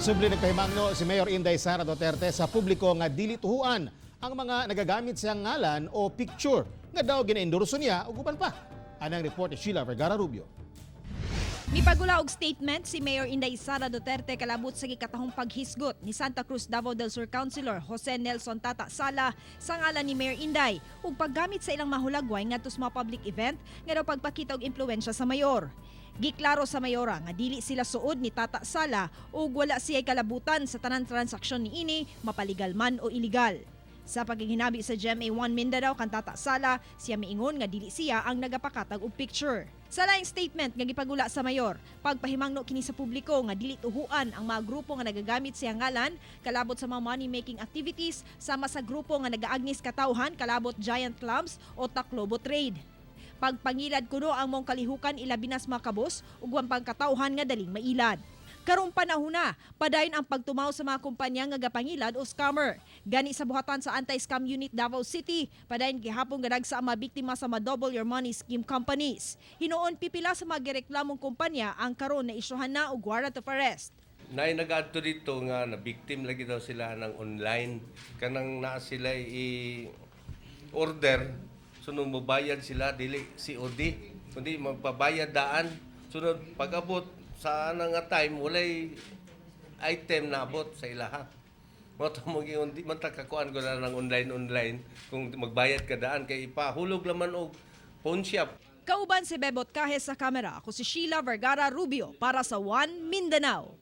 Subli nagpahimangno si Mayor Inday Sara Duterte sa publiko nga dili tuhuan ang mga nagagamit siyang ngalan o picture nga daw gina-endorso niya ug uban pa. Anang report ni Sheila Vergara Rubio. Mipagula og statement si Mayor Inday Sara Duterte kalabot sa gikatahong paghisgot ni Santa Cruz Davao del Sur Councilor Jose Nelson Tata Sala sa ngalan ni Mayor Inday ug paggamit sa ilang mahulagway ngadto sa mga public event nga daw pagpakita og impluwensya sa mayor. Giklaro sa mayora nga dili sila suod ni Tata Sala ug wala siya'y kalabutan sa tanan transaksyon niini mapaligal man o iligal. Sa pagiginabi sa GMA1 Mindanao kan Tata Sala, siya miingon nga dili siya ang nagapakatag og picture. Sa laing statement nga gipagula sa mayor, pagpahimangno kini sa publiko nga dili tuhuan ang mga grupo nga nagagamit siya ngalan kalabot sa mga money-making activities sama sa grupo nga nagaagnis katawhan kalabot Giant Clubs o Taclobo Trade. Pagpangilad kuno ang mong kalihukan ilabi nas mga kabos ug ang pagkatawhan nga daling mailad. Karong panahon na, padayon ang pagtumaw sa mga kumpanya nga gapangilad o scammer. Gani sa buhatan sa Anti-Scam Unit Davao City, padayon gihapon gadag sa mga biktima sa mga double your money scheme companies. Hinoon pipila sa mga gireklamong kumpanya ang karon na isyuhan na og warrant of arrest. Nay nag-adto dito nga na victim lagi daw sila ng online kanang naa sila i-order sunod mobayad sila dili COD kundi magpabayad daan sunod pag-abot sa nga time walay item na abot sa ilaha. Mo to mo gyud di man ta kakuan ko na ng online kung magbayad ka daan kay ipahulog laman og pawn shop. Kauban si Bebot Kahes sa kamera, ako si Sheila Vergara Rubio para sa One Mindanao.